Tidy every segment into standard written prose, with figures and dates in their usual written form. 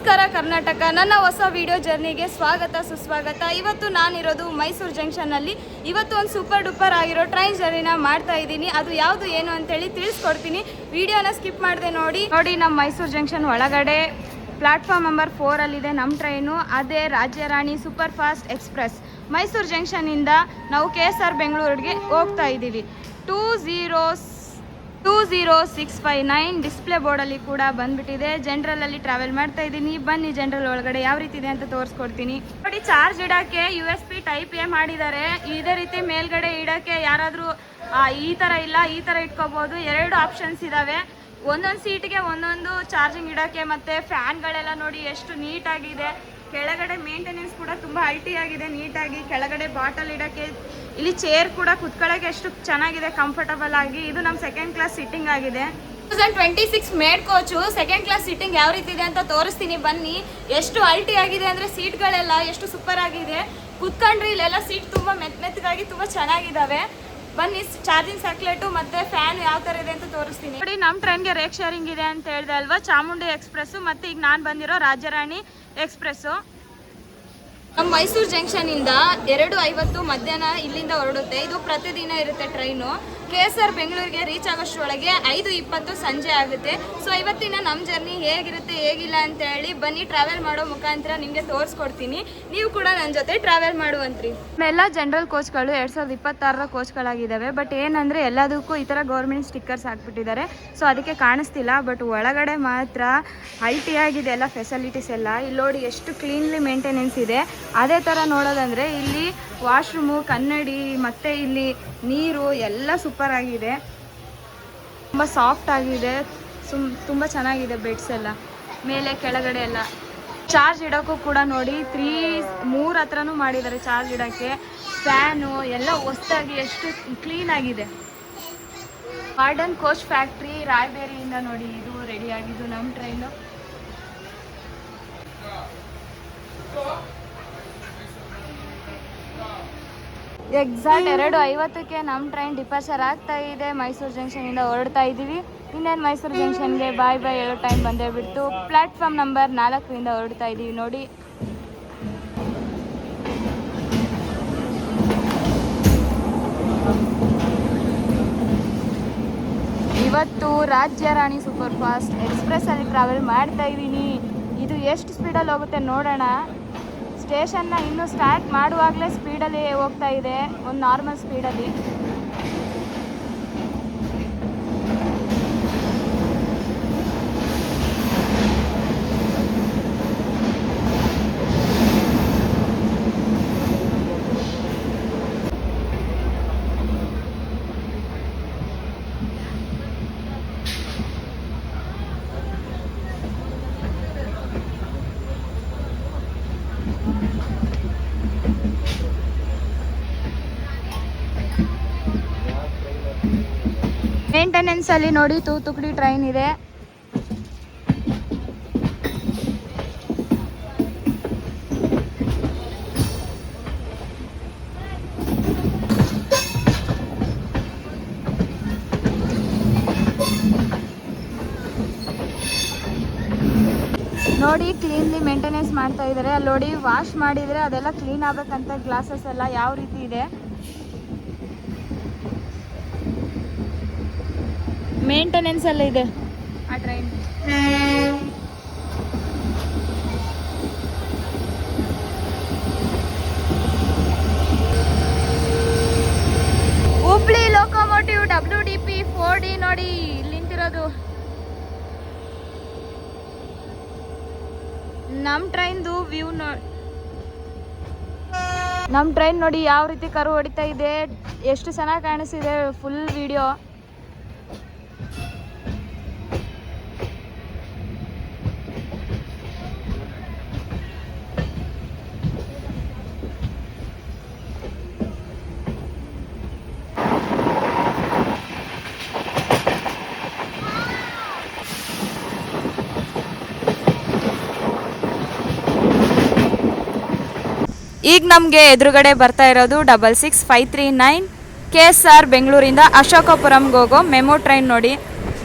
ನಮಸ್ಕಾರ ಕರ್ನಾಟಕ, ನನ್ನ ಹೊಸ ವಿಡಿಯೋ ಜರ್ನಿಗೆ ಸ್ವಾಗತ ಸುಸ್ವಾಗತ. ಇವತ್ತು ನಾನಿರೋದು ಮೈಸೂರು ಜಂಕ್ಷನ್ನಲ್ಲಿ. ಇವತ್ತು ಒಂದು ಸೂಪರ್ ಡೂಪರ್ ಆಗಿರೋ ಟ್ರೈನ್ ಜರ್ನಿನ ಮಾಡ್ತಾ ಇದ್ದೀನಿ. ಅದು ಯಾವುದು ಏನು ಅಂತೇಳಿ ತಿಳಿಸ್ಕೊಡ್ತೀನಿ. ವಿಡಿಯೋನ ಸ್ಕಿಪ್ ಮಾಡದೆ ನೋಡಿ. ನಮ್ಮ ಮೈಸೂರು ಜಂಕ್ಷನ್ ಒಳಗಡೆ ಪ್ಲಾಟ್ಫಾರ್ಮ್ ನಂಬರ್ 4ಅಲ್ಲಿದೆ ನಮ್ಮ ಟ್ರೈನು. ಅದೇ ರಾಜ್ಯರಾಣಿ ಸೂಪರ್ ಫಾಸ್ಟ್ ಎಕ್ಸ್ಪ್ರೆಸ್. ಮೈಸೂರು ಜಂಕ್ಷನ್ನಿಂದ ನಾವು KSR ಬೆಂಗಳೂರಿಗೆ ಹೋಗ್ತಾ ಇದ್ದೀವಿ. 20659 ಡಿಸ್ಪ್ಲೇ ಬೋರ್ಡಲ್ಲಿ ಕೂಡ ಬಂದ್ಬಿಟ್ಟಿದೆ. ಜನರಲಲ್ಲಿ ಟ್ರಾವೆಲ್ ಮಾಡ್ತಾ ಇದ್ದೀನಿ. ಬನ್ನಿ ಜನರಲ್ ಒಳಗಡೆ ಯಾವ ರೀತಿ ಇದೆ ಅಂತ ತೋರಿಸ್ಕೊಡ್ತೀನಿ. ನೋಡಿ, ಚಾರ್ಜ್ ಇಡೋಕ್ಕೆ USB ಟೈಪ್ ಎ ಮಾಡಿದ್ದಾರೆ. ಇದೇ ರೀತಿ ಮೇಲ್ಗಡೆ ಇಡೋಕ್ಕೆ ಯಾರಾದರೂ ಈ ಥರ ಇಲ್ಲ, ಈ ಥರ ಇಟ್ಕೋಬೋದು. 2 ಆಪ್ಷನ್ಸ್ ಇದ್ದಾವೆ. ಒಂದೊಂದು ಸೀಟ್ಗೆ ಒಂದೊಂದು ಚಾರ್ಜಿಂಗ್ ಇಡೋಕ್ಕೆ. ಮತ್ತು ಫ್ಯಾನ್ಗಳೆಲ್ಲ ನೋಡಿ ಎಷ್ಟು ನೀಟಾಗಿದೆ. ಕೆಳಗಡೆ ಮೇಂಟೆನೆನ್ಸ್ ಕೂಡ ತುಂಬ ಅಲ್ಟಿಯಾಗಿದೆ, ನೀಟಾಗಿ. ಕೆಳಗಡೆ ಬಾಟಲ್ ಇಡೋಕ್ಕೆ, ಇಲ್ಲಿ ಚೇರ್ ಕೂಡ ಕುತ್ಕೊಳ್ಳೋಕೆ ಎಷ್ಟು ಚೆನ್ನಾಗಿದೆ, ಕಂಫರ್ಟಬಲ್ ಆಗಿ. ಇದು ನಮ್ಮ ಸೆಕೆಂಡ್ ಕ್ಲಾಸ್ ಸಿಟ್ಟಿಂಗ್ ಆಗಿದೆ. 2026 made coach. Second class sitting ಯಾವ ರೀತಿ ಇದೆ ಅಂತ ತೋರಿಸ್ತೀನಿ ಬನ್ನಿ. ಎಷ್ಟು ಅಲ್ಟಿ ಆಗಿದೆ ಅಂದರೆ ಸೀಟ್ಗಳೆಲ್ಲ ಎಷ್ಟು ಸೂಪರ್ ಆಗಿದೆ. ಕುತ್ಕೊಂಡ್ರೆ ಇಲ್ಲೆಲ್ಲ ಸೀಟ್ ತುಂಬ ಮೆತ್ತಗಾಗಿ ತುಂಬ ಚೆನ್ನಾಗಿದ್ದಾವೆ. ಬನ್ನಿ, ಚಾರ್ಜಿಂಗ್ ಸಾಕ್ಲೆಟು ಮತ್ತು ಫ್ಯಾನ್ ಯಾವ ಥರ ಇದೆ ಅಂತ ತೋರಿಸ್ತೀನಿ. ನೋಡಿ, ನಮ್ಮ ಟ್ರೈನ್ಗೆ ರೇಕ್ ಶೇರಿಂಗ್ ಇದೆ ಅಂತ ಹೇಳಿದೆ ಅಲ್ವಾ, ಚಾಮುಂಡಿ ಎಕ್ಸ್ಪ್ರೆಸ್ಸು. ಮತ್ತು ಈಗ ನಾನು ಬಂದಿರೋ ರಾಜ್ಯರಾಣಿ ಎಕ್ಸ್ಪ್ರೆಸ್ಸು. ನಮ್ಮ ಮೈಸೂರು ಜಂಕ್ಷನಿಂದ 2:50 ಮಧ್ಯಾಹ್ನ ಇಲ್ಲಿಂದ ಹೊರಡುತ್ತೆ. ಇದು ಪ್ರತಿದಿನ ಇರುತ್ತೆ ಟ್ರೈನು. KSR ಬೆಂಗಳೂರಿಗೆ ರೀಚ್ ಆಗೋಷ್ಟರೊಳಗೆ 5:20 ಸಂಜೆ ಆಗುತ್ತೆ. ಸೊ ಇವತ್ತಿನ ನಮ್ಮ ಜರ್ನಿ ಹೇಗಿರುತ್ತೆ ಹೇಗಿಲ್ಲ ಅಂತ ಹೇಳಿ ಬನ್ನಿ ಟ್ರಾವೆಲ್ ಮಾಡೋ ಮುಖಾಂತರ ನಿಮಗೆ ತೋರಿಸ್ಕೊಡ್ತೀನಿ. ನೀವು ಕೂಡ ನನ್ನ ಜೊತೆ ಟ್ರಾವೆಲ್ ಮಾಡುವಂತ್ರಿ. ಎಲ್ಲ ಜನರಲ್ ಕೋಚ್ಗಳು 2026ರ ಕೋಚ್ಗಳಾಗಿದ್ದಾವೆ. ಬಟ್ ಏನಂದರೆ ಎಲ್ಲದಕ್ಕೂ ಈ ಥರ ಗೌರ್ಮೆಂಟ್ ಸ್ಟಿಕ್ಕರ್ಸ್ ಹಾಕ್ಬಿಟ್ಟಿದ್ದಾರೆ. ಸೊ ಅದಕ್ಕೆ ಕಾಣಿಸ್ತಿಲ್ಲ. ಬಟ್ ಒಳಗಡೆ ಮಾತ್ರ ಅಲ್ಟಿಯಾಗಿದೆ ಎಲ್ಲ ಫೆಸಿಲಿಟೀಸ್ ಎಲ್ಲ. ಇಲ್ಲಿ ನೋಡಿ ಎಷ್ಟು ಕ್ಲೀನ್ಲಿ ಮೇಂಟೆನೆನ್ಸ್ ಇದೆ. ಅದೇ ಥರ ನೋಡೋದಂದರೆ ಇಲ್ಲಿ ವಾಶ್ರೂಮು, ಕನ್ನಡಿ, ಮತ್ತು ಇಲ್ಲಿ ನೀರು ಎಲ್ಲ ಸೂಪರ್ ಆಗಿದೆ. ತುಂಬ ಸಾಫ್ಟ್ ಆಗಿದೆ, ತುಂಬ ಚೆನ್ನಾಗಿದೆ. ಬೆಡ್ಸ್ ಎಲ್ಲ ಮೇಲೆ ಕೆಳಗಡೆ ಎಲ್ಲ. ಚಾರ್ಜ್ ಇಡೋಕ್ಕೂ ಕೂಡ ನೋಡಿ 3 ಹತ್ರನೂ ಮಾಡಿದ್ದಾರೆ ಚಾರ್ಜ್ ಇಡೋಕ್ಕೆ. ಫ್ಯಾನು ಎಲ್ಲ ಹೊಸದಾಗಿ ಎಷ್ಟು ಕ್ಲೀನಾಗಿದೆ. ಮಾಡರ್ನ್ ಕೋಚ್ ಫ್ಯಾಕ್ಟ್ರಿ ರಾಯಬೇರಿಯಿಂದ ನೋಡಿ ಇದು ರೆಡಿ ಆಗಿದ್ದು ನಮ್ಮ ಟ್ರೈನು. ಎಕ್ಸಾಕ್ಟ್ 2:50ಕ್ಕೆ ನಮ್ಮ ಟ್ರೈನ್ ಡಿಪಾರ್ಚರ್ ಆಗ್ತಾ ಇದೆ. ಮೈಸೂರು ಜಂಕ್ಷನಿಂದ ಹೊರಡ್ತಾ ಇದ್ದೀವಿ. ಇನ್ನೇನು ಮೈಸೂರು ಜಂಕ್ಷನ್ಗೆ ಬಾಯ್ ಹೇಳೋ ಟೈಮ್ ಬಂದೇ ಬಿಡ್ತು. ಪ್ಲಾಟ್ಫಾರ್ಮ್ ನಂಬರ್ 4ರಿಂದ ಹೊರಡ್ತಾ ಇದ್ದೀವಿ. ನೋಡಿ, ಇವತ್ತು ರಾಜ್ಯರಾಣಿ ಸೂಪರ್ ಫಾಸ್ಟ್ ಎಕ್ಸ್ಪ್ರೆಸ್ಸಲ್ಲಿ ಟ್ರಾವೆಲ್ ಮಾಡ್ತಾ ಇದ್ದೀನಿ. ಇದು ಎಷ್ಟು ಸ್ಪೀಡಲ್ಲಿ ಹೋಗುತ್ತೆ ನೋಡೋಣ. ಸ್ಟೇಷನ್ನ ಇನ್ನೂ ಸ್ಟಾರ್ಟ್ ಮಾಡುವಾಗಲೇ ಸ್ಪೀಡಲ್ಲಿ ಹೋಗ್ತಾ ಇದೆ, ಒಂದು ನಾರ್ಮಲ್ ಸ್ಪೀಡಲ್ಲಿ. ಮೇಂಟೆನೆನ್ಸ್ ಅಲ್ಲಿ ನೋಡಿ ತೂತುಕಡಿ ಟ್ರೈನ್ ಇದೆ. ನೋಡಿ, ಕ್ಲೀನ್ಲಿ ಮೇಂಟೆನೆನ್ಸ್ ಮಾಡ್ತಾ ಇದ್ದಾರೆ. ಅಲ್ಲಿ ನೋಡಿ, ವಾಶ್ ಮಾಡಿದರೆ ಅದೆಲ್ಲ ಕ್ಲೀನ್ ಆಗ್ಬೇಕಂತ ಗ್ಲಾಸಸ್ ಎಲ್ಲ ಯಾವ ರೀತಿ ಇದೆ. ಮೇಂಟೆನೆನ್ಸ್ ಎಲ್ಲ ಇದೆ ಆ train. Hubli locomotive WDP 4D ನೋಡಿ ಇಲ್ಲಿ ನಿಂತಿರೋದು. ನಮ್ಮ ಟ್ರೈನ್ದು ವ್ಯೂ ನಮ್ಮ ಟ್ರೈನ್ ನೋಡಿ ಯಾವ ರೀತಿ ಕರು ಹೊಡಿತಾ ಇದೆ, ಎಷ್ಟು ಚೆನ್ನಾಗಿ ಕಾಣಿಸ್ತಿದೆ. Full video. ಈಗ ನಮಗೆ ಎದುರುಗಡೆ ಬರ್ತಾ ಇರೋದು 66539 KSR ಬೆಂಗಳೂರಿಂದ ಅಶೋಕಪುರಂಗೆ ಹೋಗೋ ಮೆಮೊ ಟ್ರೈನ್. ನೋಡಿ,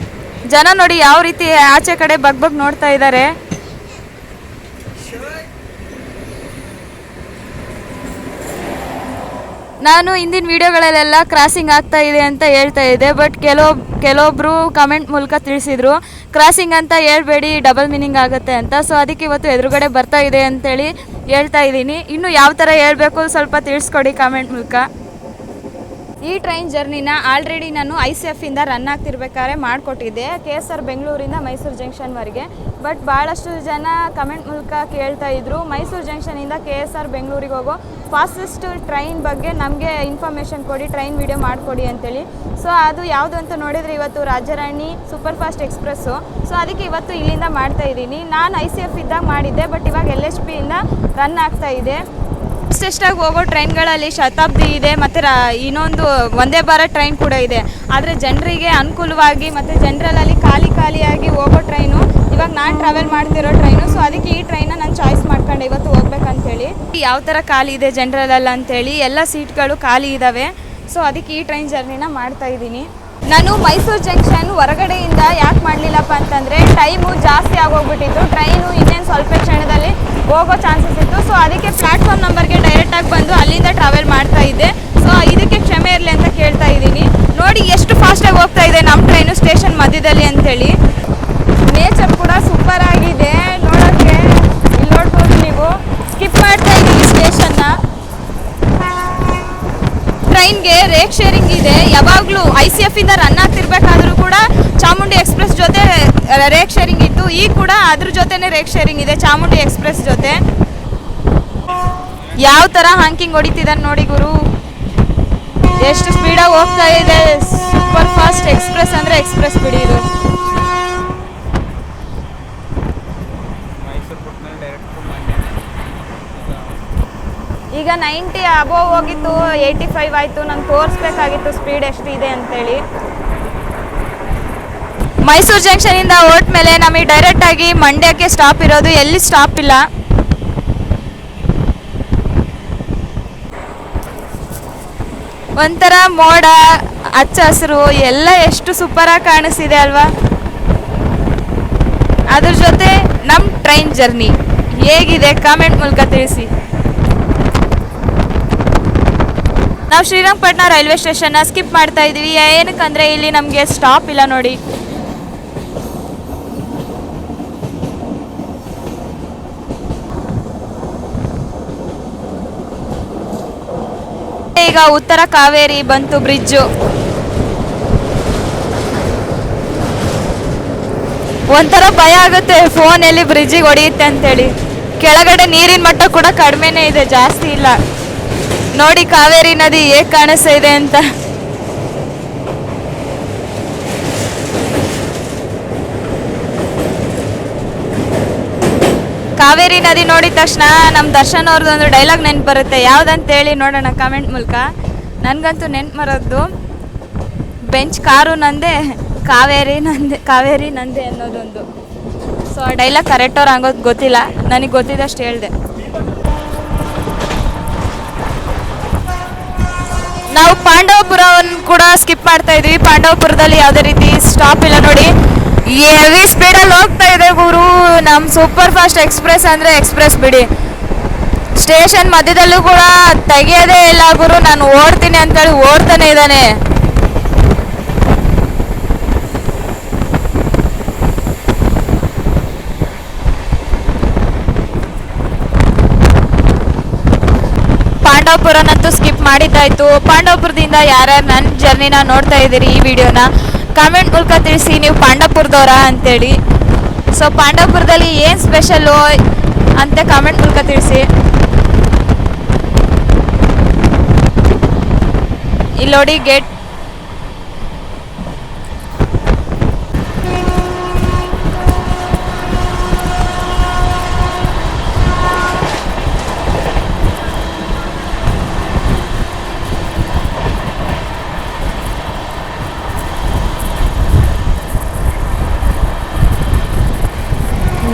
ಜನ ನೋಡಿ ಯಾವ ರೀತಿ ಆಚೆ ಕಡೆ ಬಗ್ ನೋಡ್ತಾ ಇದ್ದಾರೆ. ನಾನು ಹಿಂದಿನ ವಿಡಿಯೋಗಳಲ್ಲೆಲ್ಲ ಕ್ರಾಸಿಂಗ್ ಆಗ್ತಾ ಇದೆ ಅಂತ ಹೇಳ್ತಾ ಇದ್ದೆ, ಬಟ್ ಕೆಲವೊಬ್ಬರು ಕಮೆಂಟ್ ಮೂಲಕ ತಿಳಿಸಿದ್ರು ಕ್ರಾಸಿಂಗ್ ಅಂತ ಹೇಳ್ಬೇಡಿ, ಡಬಲ್ ಮೀನಿಂಗ್ ಆಗುತ್ತೆ ಅಂತ. ಸೊ ಅದಕ್ಕೆ ಇವತ್ತು ಎದುರುಗಡೆ ಬರ್ತಾ ಇದೆ ಅಂತೇಳಿ ಹೇಳ್ತಾ ಇದ್ದೀನಿ. ಇನ್ನು ಯಾವ ಥರ ಹೇಳಬೇಕು ಸ್ವಲ್ಪ ತಿಳಿಸ್ಕೊಡಿ ಕಮೆಂಟ್ ಮೂಲಕ. ಈ ಟ್ರೈನ್ ಜರ್ನಿನ ಆಲ್ರೆಡಿ ನಾನು ICF ಇಂದ ರನ್ ಆಗ್ತಿರ್ಬೇಕಾದ್ರೆ ಮಾಡಿಕೊಟ್ಟಿದ್ದೆ, KSR ಬೆಂಗಳೂರಿಂದ ಮೈಸೂರು ಜಂಕ್ಷನ್ವರೆಗೆ. ಬಟ್ ಭಾಳಷ್ಟು ಜನ ಕಮೆಂಟ್ ಮೂಲಕ ಕೇಳ್ತಾ ಇದ್ರು ಮೈಸೂರು ಜಂಕ್ಷನಿಂದ KSR ಬೆಂಗಳೂರಿಗೆ ಹೋಗೋ ಫಾಸ್ಟೆಸ್ಟ್ ಟ್ರೈನ್ ಬಗ್ಗೆ ನಮಗೆ ಇನ್ಫಾರ್ಮೇಷನ್ ಕೊಡಿ, ಟ್ರೈನ್ ವಿಡಿಯೋ ಮಾಡಿಕೊಡಿ ಅಂತೇಳಿ. ಸೊ ಅದು ಯಾವುದು ಅಂತ ನೋಡಿದರೆ ಇವತ್ತು Raja Rani super fast express. So ಅದಕ್ಕೆ ಇವತ್ತು ಇಲ್ಲಿಂದ ಮಾಡ್ತಾ ಇದ್ದೀನಿ. ನಾನು ICF ಇದ್ದಾಗ ಮಾಡಿದ್ದೆ, ಬಟ್ ಇವಾಗ LHP ಇಂದ ರನ್ ಆಗ್ತಾ ಇದೆ. ಫಾಸ್ಟೆಸ್ಟಾಗಿ ಹೋಗೋ ಟ್ರೈನ್ಗಳಲ್ಲಿ ಶತಾಬ್ದಿ ಇದೆ, ಮತ್ತು ಇನ್ನೊಂದು ವಂದೇ ಭಾರತ್ ಟ್ರೈನ್ ಕೂಡ ಇದೆ. ಆದರೆ ಜನರಿಗೆ ಅನುಕೂಲವಾಗಿ ಮತ್ತು ಜನರಲಲ್ಲಿ ಖಾಲಿಯಾಗಿ ಹೋಗೋ ಟ್ರೈನು ಇವಾಗ ನಾನು ಟ್ರಾವೆಲ್ ಮಾಡ್ತಿರೋ ಟ್ರೈನು. ಸೊ ಅದಕ್ಕೆ ಈ ಟ್ರೈನ ನಾನು ಚಾಯ್ಸ್ ಮಾಡ್ಕೊಂಡೆ ಇವತ್ತು ಹೋಗ್ಬೇಕಂತೇಳಿ. ಯಾವ ಥರ ಖಾಲಿ ಇದೆ ಜನರಲಲ್ಲಿ ಅಂತೇಳಿ ಎಲ್ಲ ಸೀಟ್ಗಳು ಖಾಲಿ ಇದ್ದಾವೆ. ಸೊ ಅದಕ್ಕೆ ಈ ಟ್ರೈನ್ ಜರ್ನಿನ ಮಾಡ್ತಾ ಇದ್ದೀನಿ. ನಾನು ಮೈಸೂರು ಜಂಕ್ಷನ್ ಹೊರಗಡೆಯಿಂದ ಯಾಕೆ ಮಾಡಲಿಲ್ಲಪ್ಪ ಅಂತಂದರೆ ಟೈಮು ಜಾಸ್ತಿ ಆಗೋಗ್ಬಿಟ್ಟಿತ್ತು, ಟ್ರೈನು ಇನ್ನೇನು ಸ್ವಲ್ಪ ಕ್ಷಣದಲ್ಲಿ ಹೋಗೋ ಚಾನ್ಸಸ್ ಇತ್ತು. ಸೊ ಅದಕ್ಕೆ ಪ್ಲ್ಯಾಟ್ಫಾರ್ಮ್ ನಂಬರ್ಗೆ ಡೈರೆಕ್ಟಾಗಿ ಬಂದು ಅಲ್ಲಿಂದ ಟ್ರಾವೆಲ್ ಮಾಡ್ತಾ ಇದ್ದೆ. ಸೊ ಇದಕ್ಕೆ ಕ್ಷಮೆ ಇರಲಿ ಅಂತ ಕೇಳ್ತಾ ಇದ್ದೀನಿ. ನೋಡಿ ಎಷ್ಟು ಫಾಸ್ಟಾಗಿ ಹೋಗ್ತಾ ಇದೆ ನಮ್ಮ ಟ್ರೈನು ಸ್ಟೇಷನ್ ಮಧ್ಯದಲ್ಲಿ ಅಂತೇಳಿ. ನೇಚರ್ ಕೂಡ ಸೂಪರ್ ಆಗಿದೆ ನೋಡೋಕ್ಕೆ. ಇಲ್ಲಿ ನೋಡ್ಬೋದು ನೀವು, ಸ್ಕಿಪ್ ಮಾಡ್ತಾ ಇದ್ದೀವಿ ಸ್ಟೇಷನ್ನ. ಟ್ರೈನ್ಗೆ ರೇಕ್ ಶೇರಿಂಗ್ ಇದೆ. ಯಾವಾಗಲೂ ICF ಇಂದ ರನ್ ಆಗ್ತಿರ್ಬೇಕಾದ್ರೂ ಕೂಡ ಚಾಮುಂಡಿ ಎಕ್ಸ್ಪ್ರೆಸ್ ಜೊತೆ ರೇಕ್ ಶೇರಿಂಗ್ ಇತ್ತು, ಈಗ ಕೂಡ ಅದ್ರ ಜೊತೆನೇ ರೇಕ್ ಶೇರಿಂಗ್ ಇದೆ ಚಾಮುಂಡಿ ಎಕ್ಸ್ಪ್ರೆಸ್ ಜೊತೆ. ಯಾವ ಥರ ಹಾಂಕಿಂಗ್ ಹೊಡಿತಿದ್ದಾನೆ ನೋಡಿ ಗುರು, ಎಷ್ಟು ಸ್ಪೀಡಾಗಿ ಹೋಗ್ತಾ ಇದೆ. ಸೂಪರ್ ಫಾಸ್ಟ್ ಎಕ್ಸ್ಪ್ರೆಸ್ ಅಂದರೆ ಎಕ್ಸ್ಪ್ರೆಸ್ ಬಿಡಿ ಇದು. ಈಗ 90 ಅಬೋವ್ ಹೋಗಿತ್ತು, 85 ಆಯಿತು. ನಾನು ತೋರಿಸ್ಬೇಕಾಗಿತ್ತು ಸ್ಪೀಡ್ ಎಷ್ಟಿದೆ ಅಂತೇಳಿ. ಮೈಸೂರು ಜಂಕ್ಷನಿಂದ ಹೊರಟ ಮೇಲೆ ನಮಗೆ ಡೈರೆಕ್ಟಾಗಿ ಮಂಡ್ಯಕ್ಕೆ ಸ್ಟಾಪ್ ಇರೋದು, ಎಲ್ಲಿ ಸ್ಟಾಪ್ ಇಲ್ಲ. ಒಂಥರ ಮೋಡ ಹಚ್ಚ ಹಸಿರು ಎಲ್ಲ ಎಷ್ಟು ಸೂಪರಾಗಿ ಕಾಣಿಸ್ತಿದೆ ಅಲ್ವಾ. ಅದ್ರ ಜೊತೆ ನಮ್ಮ ಟ್ರೈನ್ ಜರ್ನಿ ಹೇಗಿದೆ ಕಾಮೆಂಟ್ ಮೂಲಕ ತಿಳಿಸಿ. ನಾವು ಶ್ರೀರಂಗಪಟ್ಟಣ ರೈಲ್ವೆ ಸ್ಟೇಷನ್ನ ಸ್ಕಿಪ್ ಮಾಡ್ತಾ ಇದ್ದೀವಿ. ಏನಕ್ಕಂದರೆ ಇಲ್ಲಿ ನಮಗೆ ಸ್ಟಾಪ್ ಇಲ್ಲ ನೋಡಿ. ಈಗ ಉತ್ತರ ಕಾವೇರಿ ಬಂತು ಬ್ರಿಡ್ಜು. ಒಂಥರ ಭಯ ಆಗುತ್ತೆ ಫೋನ್ ಎಲ್ಲಿ ಬ್ರಿಡ್ಜಿಗೆ ಹೊಡೆಯುತ್ತೆ ಅಂತೇಳಿ. ಕೆಳಗಡೆ ನೀರಿನ ಮಟ್ಟ ಕೂಡ ಕಡಿಮೆನೇ ಇದೆ, ಜಾಸ್ತಿ ಇಲ್ಲ. ನೋಡಿ ಕಾವೇರಿ ನದಿ ಹೇಗೆ ಕಾಣಿಸ್ತಾ ಇದೆ ಅಂತ. ಕಾವೇರಿ ನದಿ ನೋಡಿದ ತಕ್ಷಣ ನಮ್ಮ ದರ್ಶನ್ ಅವ್ರದ್ದೊಂದು ಡೈಲಾಗ್ ನೆನ್ಪು ಬರುತ್ತೆ. ಯಾವುದಂತೇಳಿ ನೋಡೋಣ ಕಮೆಂಟ್ ಮೂಲಕ. ನನಗಂತೂ ನೆನ್ಪು ಬರೋದು, ಬೆಂಚ್ ಕಾರು ನಂದೆ, ಕಾವೇರಿ ನಂದೆ ಅನ್ನೋದೊಂದು. ಸೊ ಆ ಡೈಲಾಗ್ ಕರೆಕ್ಟವ್ರು ಆಗೋದು ಗೊತ್ತಿಲ್ಲ, ನನಗೆ ಗೊತ್ತಿದ್ದಷ್ಟು ಹೇಳಿದೆ. ನಾವು ಪಾಂಡವಪುರವನ್ನು ಕೂಡ ಸ್ಕಿಪ್ ಮಾಡ್ತಾ ಇದ್ವಿ. ಪಾಂಡವಪುರದಲ್ಲಿ ಯಾವುದೇ ರೀತಿ ಸ್ಟಾಪ್ ಇಲ್ಲ ನೋಡಿ. ಹೆವಿ ಸ್ಪೀಡಲ್ಲಿ ಹೋಗ್ತಾ ಇದೆ ಗುರು ನಮ್ಮ ಸೂಪರ್ ಫಾಸ್ಟ್ ಎಕ್ಸ್ಪ್ರೆಸ್. ಅಂದರೆ ಎಕ್ಸ್ಪ್ರೆಸ್ ಬಿಡಿ, ಸ್ಟೇಷನ್ ಮಧ್ಯದಲ್ಲೂ ಕೂಡ ತೆಗೆಯೋದೇ ಇಲ್ಲ ಗುರು. ನಾನು ಓಡ್ತೀನಿ ಅಂತೇಳಿ ಓಡ್ತಾನೆ ಇದ್ದಾನೆ. ಪಾಂಡವಪುರನಂತೂ ಸ್ಕಿಪ್ ಮಾಡಿದ್ದಾಯಿತು. ಪಾಂಡವಪುರದಿಂದ ಯಾರ್ಯಾರು ನನ್ನ ಜರ್ನಿನ ನೋಡ್ತಾ ಇದ್ದೀರಿ ಈ ವಿಡಿಯೋನ ಕಮೆಂಟ್ ಮೂಲಕ ತಿಳಿಸಿ, ನೀವು ಪಾಂಡವಪುರದವರಾ ಅಂತೇಳಿ. ಸೊ ಪಾಂಡವಪುರದಲ್ಲಿ ಏನು ಸ್ಪೆಷಲ್ಲು ಅಂತ ಕಮೆಂಟ್ ಮೂಲಕ ತಿಳಿಸಿ. ಇಲ್ಲಿ ನೋಡಿ ಗೇಟ್.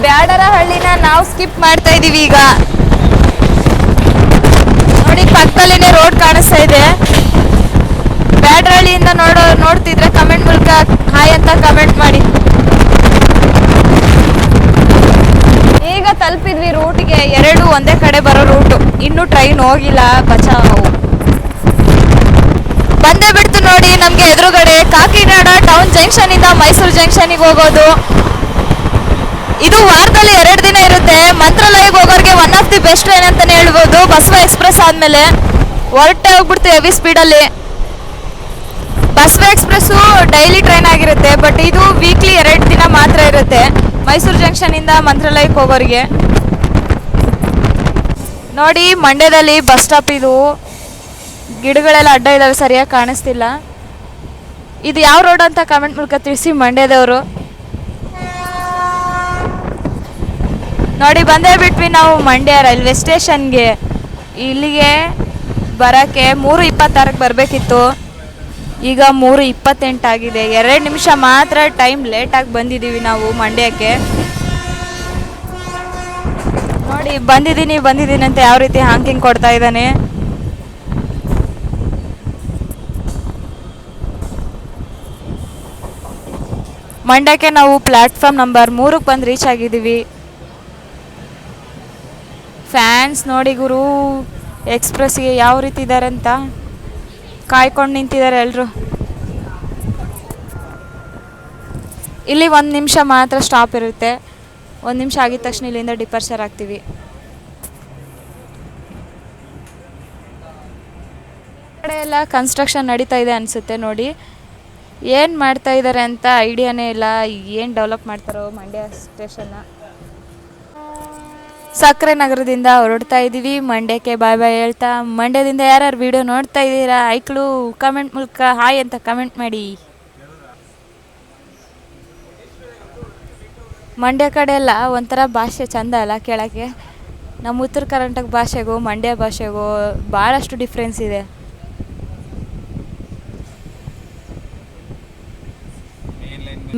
ಬ್ಯಾಡರಹಳ್ಳಿನ ನಾವು ಸ್ಕಿಪ್ ಮಾಡ್ತಾ ಇದೀವಿ. ಈಗ ನೋಡಿ ಪಕ್ಕದಲ್ಲಿನೇ ರೋಡ್ ಕಾಣಿಸ್ತಾ ಇದೆ. ಬ್ಯಾಡರಹಳ್ಳಿಯಿಂದ ನೋಡ್ತಿದ್ರೆ ಕಮೆಂಟ್ ಮೂಲಕ ಹಾಯ್ ಅಂತ ಕಮೆಂಟ್ ಮಾಡಿ. ಈಗ ತಲುಪಿದ್ವಿ ರೂಟ್ಗೆ. ಎರಡು ಒಂದೇ ಕಡೆ ಬರೋ ರೂಟು, ಇನ್ನೂ ಟ್ರೈನ್ ಹೋಗಿಲ್ಲ. ಬಚಾವು ನೋಡಿ ನಮಗೆ ಎದುರುಗಡೆ ಕಾಕಿನಾಡ ಟೌನ್ ಜಂಕ್ಷನ್ ಇಂದ ಮೈಸೂರು ಜಂಕ್ಷನ್ಗೆ ಹೋಗೋದು. ಇದು ವಾರದಲ್ಲಿ 2 ದಿನ ಇರುತ್ತೆ. ಮಂತ್ರಾಲಯಕ್ಕೆ ಹೋಗೋರಿಗೆ one of the best train ಅಂತಾನೆ ಹೇಳ್ಬೋದು. ಬಸವ ಎಕ್ಸ್ಪ್ರೆಸ್ ಆದಮೇಲೆ ಹೊರಟೆ ಹೋಗ್ಬಿಡ್ತು ಹೆವಿ ಸ್ಪೀಡಲ್ಲಿ. ಬಸವ ಎಕ್ಸ್ಪ್ರೆಸ್ಸು ಡೈಲಿ ಟ್ರೈನ್ ಆಗಿರುತ್ತೆ, ಬಟ್ ಇದು ವೀಕ್ಲಿ 2 ದಿನ ಮಾತ್ರ ಇರುತ್ತೆ ಮೈಸೂರು ಜಂಕ್ಷನಿಂದ ಮಂತ್ರಾಲಯಕ್ಕೆ ಹೋಗೋರಿಗೆ. ನೋಡಿ ಮಂಡ್ಯದಲ್ಲಿ ಬಸ್ ಸ್ಟಾಪ್ ಇದು. ಗಿಡಗಳೆಲ್ಲ ಅಡ್ಡ ಇದ್ದಾವೆ, ಸರಿಯಾಗಿ ಕಾಣಿಸ್ತಿಲ್ಲ. ಇದು ಯಾವ ರೋಡ್ ಅಂತ ಕಮೆಂಟ್ ಮೂಲಕ ತಿಳಿಸಿ ಮಂಡ್ಯದವರು. ನೋಡಿ ಬಂದೇ ಬಿಟ್ವಿ ನಾವು ಮಂಡ್ಯ ರೈಲ್ವೆ ಸ್ಟೇಷನ್ಗೆ. ಇಲ್ಲಿಗೆ ಬರೋಕ್ಕೆ 3:26ಕ್ಕೆ ಬರಬೇಕಿತ್ತು, ಈಗ 3:28 ಆಗಿದೆ. 2 ನಿಮಿಷ ಮಾತ್ರ ಟೈಮ್ ಲೇಟಾಗಿ ಬಂದಿದ್ದೀವಿ ನಾವು ಮಂಡ್ಯಕ್ಕೆ. ನೋಡಿ ಬಂದಿದ್ದೀನಿ ಅಂತ ಯಾವ ರೀತಿ ಹಾಂಕಿಂಗ್ ಕೊಡ್ತಾ ಇದ್ದಾನೆ. ಮಂಡ್ಯಕ್ಕೆ ನಾವು ಪ್ಲ್ಯಾಟ್ಫಾರ್ಮ್ ನಂಬರ್ 3ಕ್ಕೆ ಬಂದು ರೀಚ್ ಆಗಿದ್ದೀವಿ. ಫ್ಯಾನ್ಸ್ ನೋಡಿ ಗುರು ಎಕ್ಸ್ಪ್ರೆಸ್ಗೆ ಯಾವ ರೀತಿ ಇದ್ದಾರೆ ಅಂತ ಕಾಯ್ಕೊಂಡು ನಿಂತಿದ್ದಾರೆ ಎಲ್ಲರೂ. ಇಲ್ಲಿ 1 ನಿಮಿಷ ಮಾತ್ರ ಸ್ಟಾಪ್ ಇರುತ್ತೆ. 1 ನಿಮಿಷ ಆಗಿದ ತಕ್ಷಣ ಇಲ್ಲಿಂದ ಡಿಪಾರ್ಚರ್ ಆಗ್ತೀವಿ. ಕಡೆ ಎಲ್ಲ ಕನ್ಸ್ಟ್ರಕ್ಷನ್ ನಡೀತಾ ಇದೆ ಅನಿಸುತ್ತೆ. ನೋಡಿ ಏನು ಮಾಡ್ತಾ ಇದ್ದಾರೆ ಅಂತ ಐಡಿಯಾನೇ ಇಲ್ಲ. ಏನು ಡೆವಲಪ್ ಮಾಡ್ತಾರೋ ಮಂಡ್ಯ ಸ್ಟೇಷನ್ನ. ಸಕ್ಕರೆ ನಗರದಿಂದ ಹೊರಡ್ತಾ ಇದ್ದೀವಿ ಮಂಡ್ಯಕ್ಕೆ ಬಾಯ್ ಬಾಯ್ ಹೇಳ್ತಾ. ಮಂಡ್ಯದಿಂದ ಯಾರ್ಯಾರು ವಿಡಿಯೋ ನೋಡ್ತಾ ಇದ್ದೀರಾ ಐಕ್ಳು ಕಮೆಂಟ್ ಮೂಲಕ ಹಾಯ್ ಅಂತ ಕಮೆಂಟ್ ಮಾಡಿ. ಮಂಡ್ಯ ಕಡೆ ಎಲ್ಲ ಒಂಥರ ಭಾಷೆ ಚಂದ ಅಲ್ಲ ಕೇಳೋಕ್ಕೆ. ನಮ್ಮ ಉತ್ತರ ಕರ್ನಾಟಕ ಭಾಷೆಗೂ ಮಂಡ್ಯ ಭಾಷೆಗೂ ಭಾಳಷ್ಟು ಡಿಫ್ರೆನ್ಸ್ ಇದೆ.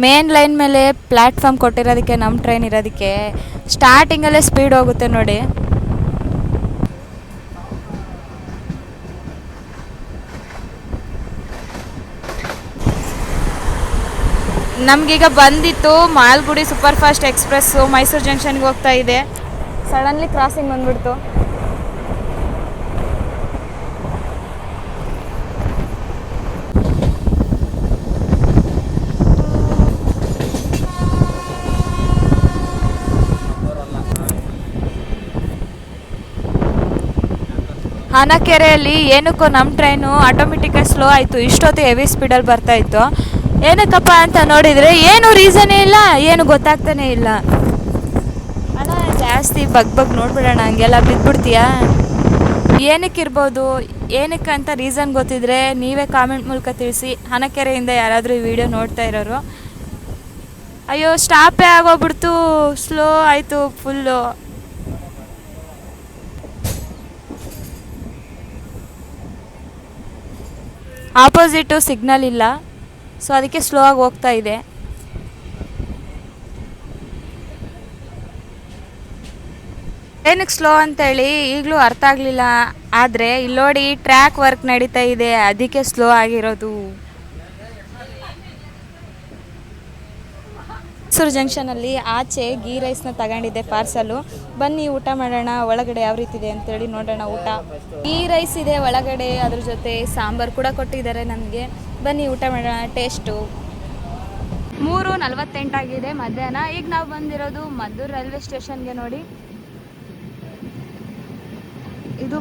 ಮೇನ್ ಲೈನ್ ಮೇಲೆ ಪ್ಲ್ಯಾಟ್ಫಾರ್ಮ್ ಕೊಟ್ಟಿರೋದಕ್ಕೆ ನಮ್ಮ ಟ್ರೈನ್ ಇರೋದಕ್ಕೆ ಸ್ಟಾರ್ಟಿಂಗಲ್ಲೇ ಸ್ಪೀಡ್ ಹೋಗುತ್ತೆ ನೋಡಿ. ನಮಗೀಗ ಬಂದಿತ್ತು Malgudi super fast express Mysuru ಜಂಕ್ಷನ್ಗೆ ಹೋಗ್ತಾ ಇದೆ. ಸಡನ್ಲಿ ಕ್ರಾಸಿಂಗ್ ಬಂದ್ಬಿಡ್ತು. ಆನಕೆರೆಯಲ್ಲಿ ಏನಕ್ಕೋ ನಮ್ಮ ಟ್ರೈನು ಆಟೋಮೆಟಿಕಾಗಿ ಸ್ಲೋ ಆಯಿತು. ಇಷ್ಟೊತ್ತು ಹೆವಿ ಸ್ಪೀಡಲ್ಲಿ ಬರ್ತಾಯಿತ್ತು. ಏನಕ್ಕಪ್ಪ ಅಂತ ನೋಡಿದರೆ ಏನು ರೀಸನ್ನೇ ಇಲ್ಲ, ಏನು ಗೊತ್ತಾಗ್ತಾನೇ ಇಲ್ಲ. ಅಣ್ಣ ಜಾಸ್ತಿ ಬಗ್ ನೋಡ್ಬಿಡೋಣ, ಹಂಗೆಲ್ಲ ಬಿದ್ದುಬಿಡ್ತೀಯಾ? ಏನಕ್ಕಿರ್ಬೋದು, ಏನಕ್ಕೆ ಅಂತ ರೀಸನ್ ಗೊತ್ತಿದ್ರೆ ನೀವೇ ಕಾಮೆಂಟ್ ಮೂಲಕ ತಿಳಿಸಿ. ಆನಕೆರೆಯಿಂದ ಯಾರಾದರೂ ಈ ವಿಡಿಯೋ ನೋಡ್ತಾ ಇರೋರು. ಅಯ್ಯೋ ಸ್ಟಾಪೇ ಆಗೋಗ್ಬಿಡ್ತು, ಸ್ಲೋ ಆಯಿತು ಫುಲ್ಲು. ಆಪೋಸಿಟು ಸಿಗ್ನಲ್ ಇಲ್ಲ, ಸೊ ಅದಕ್ಕೆ ಸ್ಲೋ ಆಗಿ ಹೋಗ್ತಾ ಇದೆ. ಏನಕ್ಕೆ ಸ್ಲೋ ಅಂತೇಳಿ ಈಗಲೂ ಅರ್ಥ ಆಗಲಿಲ್ಲ. ಆದರೆ ಇಲ್ಲಿ ನೋಡಿ ಟ್ರ್ಯಾಕ್ ವರ್ಕ್ ನಡೀತಾ ಇದೆ, ಅದಕ್ಕೆ ಸ್ಲೋ ಆಗಿರೋದು. ಮೈಸೂರು ಜಂಕ್ಷನಲ್ಲಿ ಆಚೆ ಗೀ ರೈಸ್ನ ತಗೊಂಡಿದ್ದೆ ಪಾರ್ಸಲು. ಬನ್ನಿ ಊಟ ಮಾಡೋಣ, ಒಳಗಡೆ ಯಾವ ರೀತಿ ಇದೆ ಅಂತೇಳಿ ನೋಡೋಣ. ಊಟ ಗೀ ರೈಸ್ ಇದೆ ಒಳಗಡೆ, ಅದ್ರ ಜೊತೆ ಸಾಂಬಾರು ಕೂಡ ಕೊಟ್ಟಿದ್ದಾರೆ ನಮಗೆ. ಬನ್ನಿ ಊಟ ಮಾಡೋಣ. ಟೇಸ್ಟು 3:48 ಆಗಿದೆ ಮಧ್ಯಾಹ್ನ. ಈಗ ನಾವು ಬಂದಿರೋದು ಮದ್ದೂರು ರೈಲ್ವೆ ಸ್ಟೇಷನ್ಗೆ. ನೋಡಿ ಇದು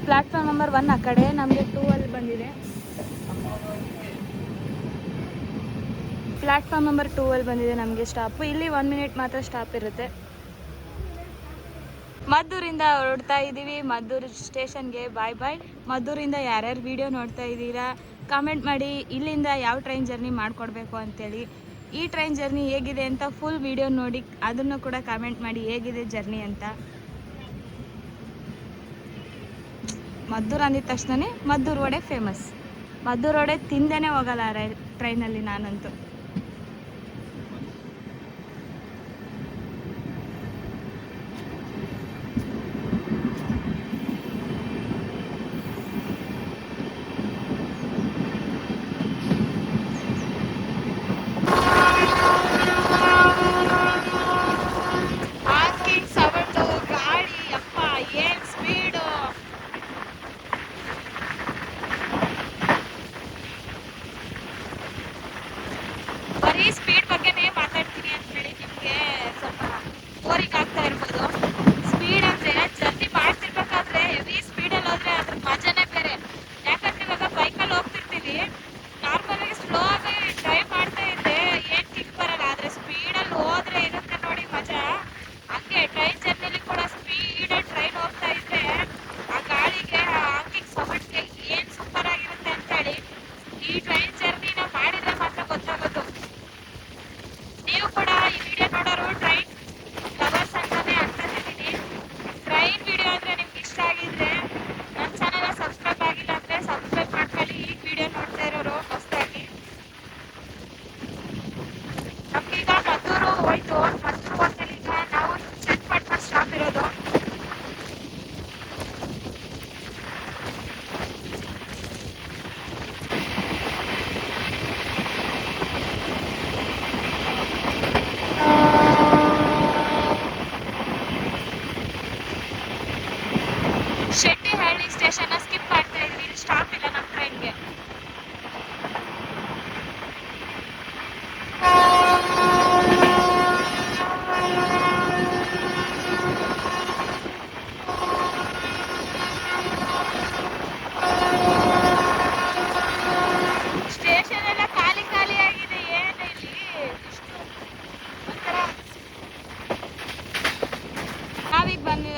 ಪ್ಲ್ಯಾಟ್ಫಾರ್ಮ್ ನಂಬರ್ 1 ಆ ಕಡೆ, ನಮಗೆ 2 ಅಲ್ಲಿ ಬಂದಿದೆ. ಪ್ಲ್ಯಾಟ್ಫಾರ್ಮ್ ನಂಬರ್ 2 ಅಲ್ಲಿ ಬಂದಿದೆ ನಮಗೆ ಸ್ಟಾಪು. ಇಲ್ಲಿ 1 ಮಿನಿಟ್ ಮಾತ್ರ ಸ್ಟಾಪ್ ಇರುತ್ತೆ. ಮದ್ದೂರಿಂದ ಹೊರಡ್ತಾ ಇದ್ದೀವಿ ಮದ್ದೂರು ಸ್ಟೇಷನ್ಗೆ. ಬಾಯ್ ಬಾಯ್. ಮದ್ದೂರಿಂದ ಯಾರ್ಯಾರು ವಿಡಿಯೋ ನೋಡ್ತಾ ಇದ್ದೀರಾ ಕಾಮೆಂಟ್ ಮಾಡಿ, ಇಲ್ಲಿಂದ ಯಾವ ಟ್ರೈನ್ ಜರ್ನಿ ಮಾಡಿಕೊಡ್ಬೇಕು ಅಂತೇಳಿ. ಈ ಟ್ರೈನ್ ಜರ್ನಿ ಹೇಗಿದೆ ಅಂತ ಫುಲ್ ವಿಡಿಯೋ ನೋಡಿ ಅದನ್ನು ಕೂಡ ಕಾಮೆಂಟ್ ಮಾಡಿ ಹೇಗಿದೆ ಜರ್ನಿ ಅಂತ. ಮದ್ದೂರು ಅಂದಿದ ತಕ್ಷಣವೇ ಮದ್ದೂರು ವಡೆ ಫೇಮಸ್. ಮದ್ದೂರು ವಡೆ ತಿಂದೇನೆ ಹೋಗಲ್ಲ ಟ್ರೈನಲ್ಲಿ ನಾನಂತೂ.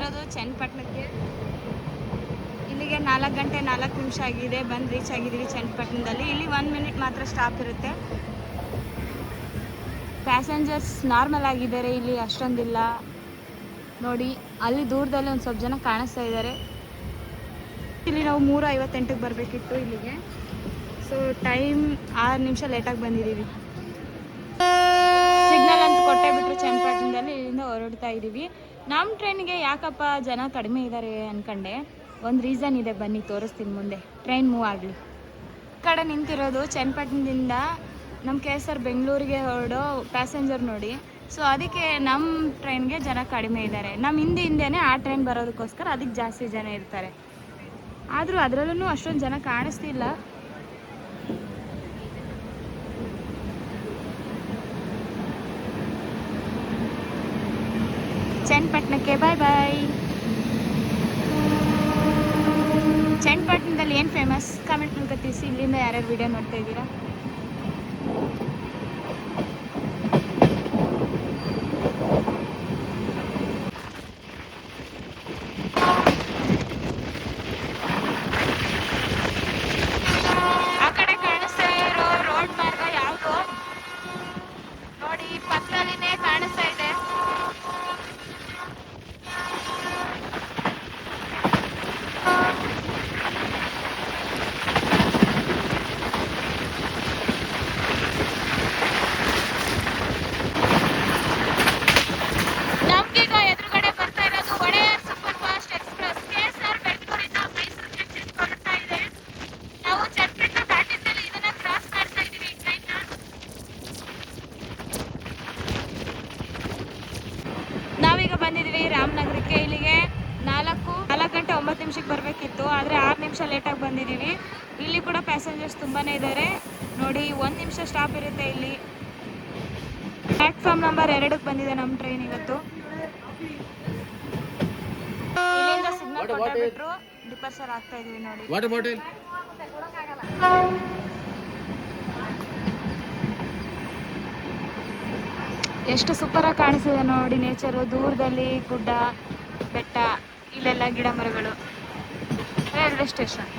ನಿಂತಿರೋದು ಚನ್ನಪಟ್ಟಣಕ್ಕೆ. ಇಲ್ಲಿಗೆ 4 ಗಂಟೆ 4 ನಿಮಿಷ ಆಗಿದೆ, ಬಂದು ರೀಚ್ ಆಗಿದ್ದೀವಿ ಚನ್ನಪಟ್ಟಣದಲ್ಲಿ. ಇಲ್ಲಿ 1 ಮಿನಿಟ್ ಮಾತ್ರ ಸ್ಟಾಪ್ ಇರುತ್ತೆ. ಪ್ಯಾಸೆಂಜರ್ಸ್ ನಾರ್ಮಲ್ ಆಗಿದ್ದಾರೆ, ಇಲ್ಲಿ ಅಷ್ಟೊಂದಿಲ್ಲ ನೋಡಿ. ಅಲ್ಲಿ ದೂರದಲ್ಲಿ ಒಂದು ಸ್ವಲ್ಪ ಜನ ಕಾಣಿಸ್ತಾ ಇದ್ದಾರೆ. ಇಲ್ಲಿ ನಾವು 3:58ಕ್ಕೆ ಬರಬೇಕಿತ್ತು ಇಲ್ಲಿಗೆ. ಸೊ ಟೈಮ್ 6 ನಿಮಿಷ ಲೇಟಾಗಿ ಬಂದಿದ್ದೀವಿ. ಸಿಗ್ನಲ್ ಅಂತ ಕೊಟ್ಟೇ ಬಿಟ್ಟರು ಚನ್ನಪಟ್ಟಣದಲ್ಲಿ. ಇಲ್ಲಿಂದ ಹೊರಡ್ತಾ ಇದ್ದೀವಿ. ನಮ್ಮ ಟ್ರೈನ್ಗೆ ಯಾಕಪ್ಪ ಜನ ಕಡಿಮೆ ಇದ್ದಾರೆ ಅಂದ್ಕೊಂಡೆ. ಒಂದು ರೀಸನ್ ಇದೆ, ಬನ್ನಿ ತೋರಿಸ್ತೀನಿ ಮುಂದೆ. ಟ್ರೈನ್ ಮೂವ್ ಆಗಲಿ. ಈ ಕಡೆ ನಿಂತಿರೋದು ಚನ್ನಪಟ್ಟಣದಿಂದ ನಮ್ಮ KSR ಬೆಂಗಳೂರಿಗೆ ಹೊರಡೋ ಪ್ಯಾಸೆಂಜರ್ ನೋಡಿ. ಸೊ ಅದಕ್ಕೆ ನಮ್ಮ ಟ್ರೈನ್ಗೆ ಜನ ಕಡಿಮೆ ಇದ್ದಾರೆ. ನಮ್ಮ ಹಿಂದೆನೇ ಆ ಟ್ರೈನ್ ಬರೋದಕ್ಕೋಸ್ಕರ ಅದಕ್ಕೆ ಜಾಸ್ತಿ ಜನ ಇರ್ತಾರೆ. ಆದರೂ ಅದರಲ್ಲೂ ಅಷ್ಟೊಂದು ಜನ ಕಾಣಿಸ್ತಿಲ್ಲ. ಚನ್ನಪಟ್ಟಣಕ್ಕೆ ಬಾಯ್ ಬಾಯ್. ಚನ್ನಪಟ್ಟಣದಲ್ಲಿ ಏನು ಫೇಮಸ್ ಕಮೆಂಟ್ ಮೂಲಕ ತಿಳಿಸಿ. ಇಲ್ಲಿಂದ ಯಾರ್ಯಾರು ವಿಡಿಯೋ ನೋಡ್ತಾ ಇದ್ದೀರಾ? ಆ ಕಡೆ ಕಾಣಿಸ್ತಾ ಇರೋ ರೋಡ್ ಮಾರ್ಗ ಯಾವುದು ನೋಡಿ, ಪಕ್ಕದಲ್ಲಿನೇ ಕಾಣಿಸ್ತಾ ಇದೆ. ನಾವೀಗ ಬಂದಿದ್ವಿ ರಾಮನಗರಕ್ಕೆ. ಇಲ್ಲಿಗೆ 4 ಗಂಟೆ 9 ನಿಮಿಷಕ್ಕೆ ಬರಬೇಕಿತ್ತು, ಆದರೆ 6 ನಿಮಿಷ ಲೇಟಾಗಿ ಬಂದಿದ್ದೀವಿ. ಇಲ್ಲಿ ಕೂಡ ಪ್ಯಾಸೆಂಜರ್ಸ್ ತುಂಬಾ ಇದ್ದಾರೆ ನೋಡಿ. 1 ನಿಮಿಷ ಸ್ಟಾಪ್ ಇರುತ್ತೆ ಇಲ್ಲಿ. ಪ್ಲಾಟ್ಫಾರ್ಮ್ ನಂಬರ್ 2ಕ್ಕೆ ಬಂದಿದೆ ನಮ್ಮ ಟ್ರೈನ್ ಇವತ್ತು. ಇಲ್ಲಿಂದ ಸಿಗ್ನಲ್ ಕೊಟ್ಟಬಿಟ್ರು, ಡಿಪಾರ್ಚರ್ ಆಗ್ತಾ ಇದೀವಿ ನೋಡಿ. ಎಷ್ಟು ಸೂಪರಾಗಿ ಕಾಣಿಸಿದೆ ನೋಡಿ ನೇಚರು. ದೂರದಲ್ಲಿ ಗುಡ್ಡ ಬೆಟ್ಟ, ಇಲ್ಲೆಲ್ಲ ಗಿಡ ಮರಗಳು. Railway station.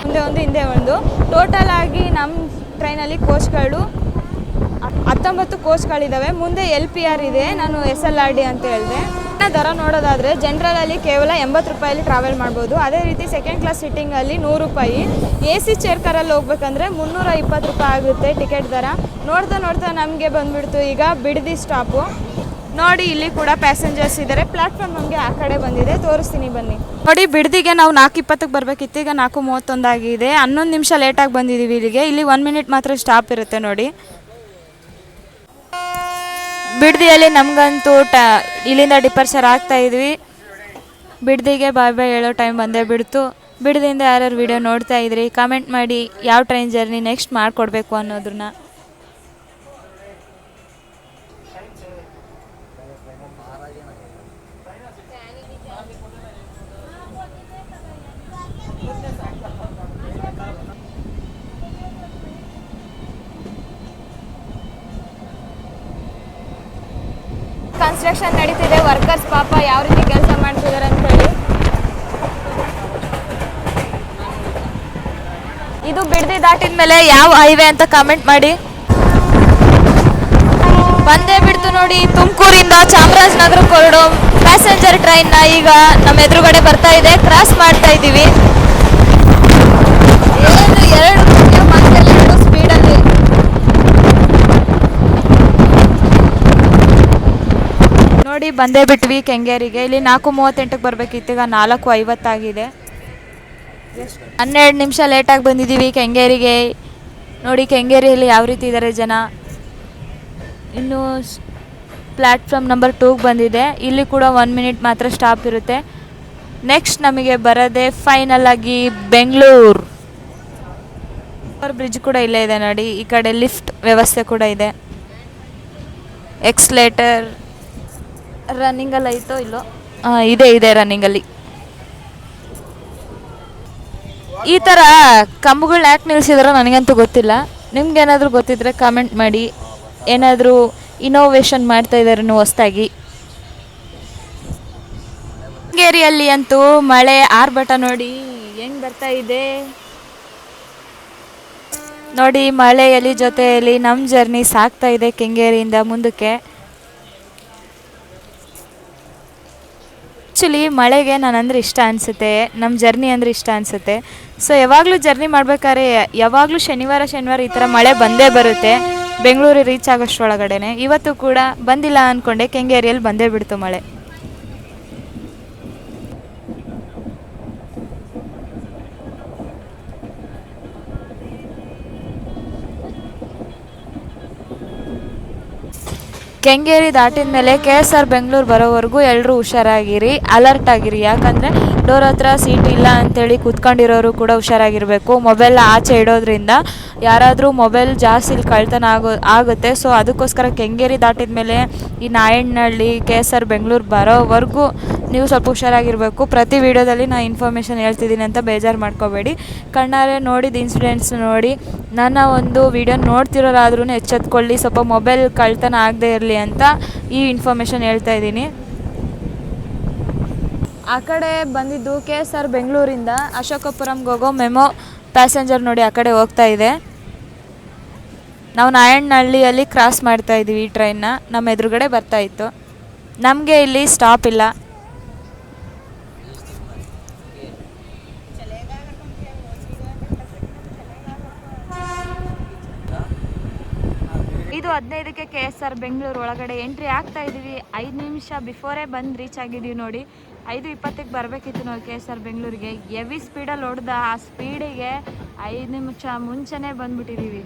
ಮುಂದೆ ಒಂದು ಹಿಂದೆ ಒಂದು. ಟೋಟಲ್ ಆಗಿ ನಮ್ಮ ಟ್ರೈನಲ್ಲಿ ಕೋಚ್ಗಳು 19 ಕೋಚ್ಗಳಿದ್ದಾವೆ. ಮುಂದೆ LPR ಇದೆ, ನಾನು SLRD ಅಂತ ಹೇಳಿದೆ. ದರ ನೋಡೋದಾದರೆ ಜನರಲಲ್ಲಿ ಕೇವಲ 80 ರೂಪಾಯಲ್ಲಿ ಟ್ರಾವೆಲ್ ಮಾಡ್ಬೋದು. ಅದೇ ರೀತಿ ಸೆಕೆಂಡ್ ಕ್ಲಾಸ್ ಸಿಟ್ಟಿಂಗಲ್ಲಿ 100 ರೂಪಾಯಿ. AC ಚೇರ್ ಕಾರಲ್ಲಿ ಹೋಗ್ಬೇಕಂದ್ರೆ 320 ರೂಪಾಯಿ ಆಗುತ್ತೆ ಟಿಕೆಟ್ ದರ. ನೋಡ್ತಾ ನಮಗೆ ಬಂದುಬಿಡ್ತು ಈಗ ಬಿಡದಿ ಸ್ಟಾಪು ನೋಡಿ. ಇಲ್ಲಿ ಕೂಡ ಪ್ಯಾಸೆಂಜರ್ಸ್ ಇದ್ದಾರೆ. ಪ್ಲಾಟ್ಫಾರ್ಮ್ ನಮಗೆ ಆ ಕಡೆ ಬಂದಿದೆ, ತೋರಿಸ್ತೀನಿ ಬನ್ನಿ ನೋಡಿ. ಬಿಡದಿಗೆ ನಾವು 4:20ಕ್ಕೆ ಬರಬೇಕಿತ್ತು, ಈಗ 4:31 ಆಗಿದೆ. 11 ನಿಮಿಷ ಲೇಟಾಗಿ ಬಂದಿದ್ದೀವಿ ಇಲ್ಲಿಗೆ. ಇಲ್ಲಿ 1 ಮಿನಿಟ್ ಮಾತ್ರ ಸ್ಟಾಪ್ ಇರುತ್ತೆ ನೋಡಿ. ಬಿಡದಿಯಲ್ಲಿ ನಮಗಂತೂ ಇಲ್ಲಿಂದ ಡಿಪಾರ್ಚರ್ ಆಗ್ತಾ ಇದ್ವಿ. ಬಿಡದಿಗೆ ಬಾಯ್ ಬಾಯ್ ಹೇಳೋ ಟೈಮ್ ಬಂದೇ ಬಿಡ್ತು. ಬಿಡದಿಯಿಂದ ಯಾರ್ಯಾರು ವಿಡಿಯೋ ನೋಡ್ತಾ ಇದ್ರಿ ಕಾಮೆಂಟ್ ಮಾಡಿ, ಯಾವ ಟ್ರೈನ್ ಜರ್ನಿ ನೆಕ್ಸ್ಟ್ ಮಾಡಿಕೊಡ್ಬೇಕು ಅನ್ನೋದನ್ನ. ಕನ್ಸ್ಟ್ರಕ್ಷನ್ ನಡೀತಿದೆ. ವರ್ಕರ್ಸ್ ಪಾಪ ಯಾವ ರೀತಿ ಕೆಲಸ ಮಾಡ್ತಿದ್ದಾರೆ ಅಂತ ಹೇಳಿ. ಇದು ಬಿಡದಿ ದಾಟಿದ ಮೇಲೆ ಯಾವ ಹೈವೇ ಅಂತ ಕಾಮೆಂಟ್ ಮಾಡಿ. ಬಂದೇ ಬಿಡ್ತು ನೋಡಿ. ತುಮಕೂರಿಂದ ಚಾಮರಾಜನಗರಕ್ಕೆ ಹೊರಡೋ ಪ್ಯಾಸೆಂಜರ್ ಟ್ರೈನ್ನ ಈಗ ನಮ್ಮ ಎದುರುಗಡೆ ಬರ್ತಾ ಇದೆ. ಕ್ರಾಸ್ ಮಾಡ್ತಾ ಇದ್ದೀವಿ. ಎರಡು ಸ್ಪೀಡಲ್ಲಿ ನೋಡಿ ಬಂದೇ ಬಿಟ್ವಿ ಕೆಂಗೇರಿಗೆ. ಇಲ್ಲಿ 4:38ಕ್ಕೆ ಬರಬೇಕಿತ್ತು, ಈಗ 4:50 ಆಗಿದೆ. 12 ನಿಮಿಷ ಲೇಟಾಗಿ ಬಂದಿದ್ದೀವಿ ಕೆಂಗೇರಿಗೆ ನೋಡಿ. ಕೆಂಗೇರಿಯಲ್ಲಿ ಯಾವ ರೀತಿ ಇದ್ದಾರೆ ಜನ. ಇನ್ನು ಪ್ಲ್ಯಾಟ್ಫಾರ್ಮ್ ನಂಬರ್ 2ಗೆ ಬಂದಿದೆ. ಇಲ್ಲಿ ಕೂಡ 1 ಮಿನಿಟ್ ಮಾತ್ರ ಸ್ಟಾಪ್ ಇರುತ್ತೆ. ನೆಕ್ಸ್ಟ್ ನಮಗೆ ಬರೋದೇ ಫೈನಲ್ ಆಗಿ ಬೆಂಗಳೂರು. ಬ್ರಿಡ್ಜ್ ಕೂಡ ಇಲ್ಲೇ ಇದೆ ನೋಡಿ. ಈ ಕಡೆ ಲಿಫ್ಟ್ ವ್ಯವಸ್ಥೆ ಕೂಡ ಇದೆ. ಎಕ್ಸ್ಲೇಟರ್ ರನ್ನಿಂಗಲ್ಲಿ ಐತೋ ಇಲ್ಲೋ, ಇದೆ ರನ್ನಿಂಗಲ್ಲಿ. ಈ ಥರ ಕಂಬಗಳನ್ನ ಯಾಕೆ ನಿಲ್ಲಿಸಿದಾರೋ ನನಗಂತೂ ಗೊತ್ತಿಲ್ಲ. ನಿಮ್ಗೇನಾದರೂ ಗೊತ್ತಿದ್ರೆ ಕಾಮೆಂಟ್ ಮಾಡಿ. ಏನಾದರೂ ಇನೋವೇಷನ್ ಮಾಡ್ತಾ ಇದ್ದಾರೆ ಹೊಸ್ದಾಗಿ. ಕೆಂಗೇರಿಯಲ್ಲಿ ಅಂತೂ ಮಳೆ ಆರ್ಭಟ ನೋಡಿ ಹೆಂಗೆ ಬರ್ತಾ ಇದೆ ನೋಡಿ. ಮಳೆಯಲ್ಲಿ ಜೊತೆಯಲ್ಲಿ ನಮ್ಮ ಜರ್ನಿ ಸಾಗ್ತಾ ಇದೆ ಕೆಂಗೇರಿಯಿಂದ ಮುಂದಕ್ಕೆ. ಆ್ಯಕ್ಚುಲಿ ಮಳೆಗೆ ನಾನಂದ್ರೆ ಇಷ್ಟ ಅನಿಸುತ್ತೆ, ನಮ್ಮ ಜರ್ನಿ ಅಂದರೆ ಇಷ್ಟ ಅನಿಸುತ್ತೆ. ಸೊ ಯಾವಾಗಲೂ ಜರ್ನಿ ಮಾಡ್ಬೇಕಾದ್ರೆ ಯಾವಾಗಲೂ ಶನಿವಾರ ಈ ಥರ ಮಳೆ ಬಂದೇ ಬರುತ್ತೆ ಬೆಂಗಳೂರಿಗೆ ರೀಚ್ ಆಗೋಷ್ಟರೊಳಗಡೆ. ಇವತ್ತು ಕೂಡ ಬಂದಿಲ್ಲ ಅಂದ್ಕೊಂಡೆ, ಕೆಂಗೇರಿಯಲ್ಲಿ ಬಂದೇ ಬಿಡ್ತು ಮಳೆ. ಕೆಂಗೇರಿ ದಾಟಿದ ಮೇಲೆ KSR ಬೆಂಗಳೂರು ಬರೋವರೆಗೂ ಎಲ್ಲರೂ ಹುಷಾರಾಗಿರಿ, ಅಲರ್ಟ್ ಆಗಿರಿ. ಯಾಕಂದರೆ ಡೋರ್ ಹತ್ರ ಸೀಟ್ ಇಲ್ಲ ಅಂಥೇಳಿ ಕೂತ್ಕೊಂಡಿರೋರು ಕೂಡ ಹುಷಾರಾಗಿರಬೇಕು. ಮೊಬೈಲ್ ಆಚೆ ಇಡೋದ್ರಿಂದ ಯಾರಾದರೂ ಮೊಬೈಲ್ ಜಾಸ್ತಿ ಕಳ್ತನ ಆಗುತ್ತೆ. ಸೊ ಅದಕ್ಕೋಸ್ಕರ ಕೆಂಗೇರಿ ದಾಟಿದ ಮೇಲೆ ಈ ನಾಯಣ್ಣಹಳ್ಳಿ KSR ಬೆಂಗಳೂರು ಬರೋವರೆಗೂ ನೀವು ಸ್ವಲ್ಪ ಹುಷಾರಾಗಿರಬೇಕು. ಪ್ರತಿ ವಿಡಿಯೋದಲ್ಲಿ ನಾನು ಇನ್ಫಾರ್ಮೇಷನ್ ಹೇಳ್ತಿದ್ದೀನಿ ಅಂತ ಬೇಜಾರು ಮಾಡ್ಕೋಬೇಡಿ. ಕಣ್ಣಾರೆ ನೋಡಿದ ಇನ್ಸಿಡೆಂಟ್ಸ್ ನೋಡಿ ನನ್ನ ಒಂದು ವಿಡಿಯೋ ನೋಡ್ತಿರೋರಾದ್ರೂ ಎಚ್ಚೆತ್ಕೊಳ್ಳಿ, ಸ್ವಲ್ಪ ಮೊಬೈಲ್ ಕಳ್ತನ ಆಗದೆ ಇರಲಿ ಅಂತ ಈ ಇನ್ಫಾರ್ಮೇಷನ್ ಹೇಳ್ತಾ ಇದ್ದೀನಿ. ಆ ಕಡೆ ಬಂದಿದ್ದು KSR ಬೆಂಗಳೂರಿಂದ ಅಶೋಕಪುರಂಗೆ ಹೋಗೋ ಮೆಮೊ ಪ್ಯಾಸೆಂಜರ್ ನೋಡಿ ಆ ಕಡೆ ಹೋಗ್ತಾ ಇದೆ. ನಾವು ನಾಯಣ್ಣಹಳ್ಳಿಯಲ್ಲಿ ಕ್ರಾಸ್ ಮಾಡ್ತಾ ಇದ್ದೀವಿ ಈ ಟ್ರೈನ್ನ. ನಮ್ಮ ಎದುರುಗಡೆ ಬರ್ತಾ ಇತ್ತು. ನಮಗೆ ಇಲ್ಲಿ ಸ್ಟಾಪ್ ಇಲ್ಲ. ಇದು 15ಕ್ಕೆ KSR ಬೆಂಗಳೂರು ಒಳಗಡೆ ಎಂಟ್ರಿ ಆಗ್ತಾ ಇದ್ದೀವಿ. 5 ನಿಮಿಷ ಬಿಫೋರೇ ಬಂದು ರೀಚ್ ಆಗಿದ್ದೀವಿ ನೋಡಿ. 5:20ಕ್ಕೆ ಬರಬೇಕಿತ್ತು ನಾವು KSR ಬೆಂಗಳೂರಿಗೆ. ಹೆವಿ ಸ್ಪೀಡಲ್ಲಿ ಹೊಡೆದ ಆ ಸ್ಪೀಡಿಗೆ 5 ನಿಮಿಷ ಮುಂಚೆನೇ ಬಂದ್ಬಿಟ್ಟಿದ್ದೀವಿ.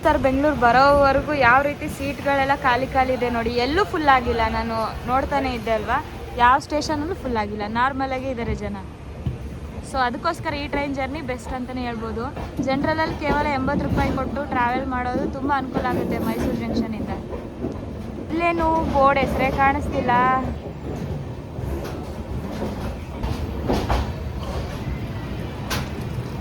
KSR ಬೆಂಗಳೂರು ಬರೋವರೆಗೂ ಯಾವ ರೀತಿ ಸೀಟ್ಗಳೆಲ್ಲ ಖಾಲಿ ಇದೆ ನೋಡಿ. ಎಲ್ಲೂ ಫುಲ್ ಆಗಿಲ್ಲ, ನಾನು ನೋಡ್ತಾನೆ ಇದ್ದೆ ಅಲ್ವಾ. ಯಾವ ಸ್ಟೇಷನಲ್ಲೂ ಫುಲ್ ಆಗಿಲ್ಲ, ನಾರ್ಮಲಾಗೇ ಇದ್ದಾರೆ ಜನ. ಸೊ ಅದಕ್ಕೋಸ್ಕರ ಈ ಟ್ರೈನ್ ಜರ್ನಿ ಬೆಸ್ಟ್ ಅಂತಲೇ ಹೇಳ್ಬೋದು. ಜನರಲಲ್ಲಿ ಕೇವಲ 80 ರೂಪಾಯಿ ಕೊಟ್ಟು ಟ್ರಾವೆಲ್ ಮಾಡೋದು ತುಂಬ ಅನುಕೂಲ ಆಗುತ್ತೆ ಮೈಸೂರು ಜಂಕ್ಷನಿಂದ. ಇಲ್ಲೇನು ಬೋರ್ಡ್ ಹೆಸರೇ ಕಾಣಿಸ್ತಿಲ್ಲ.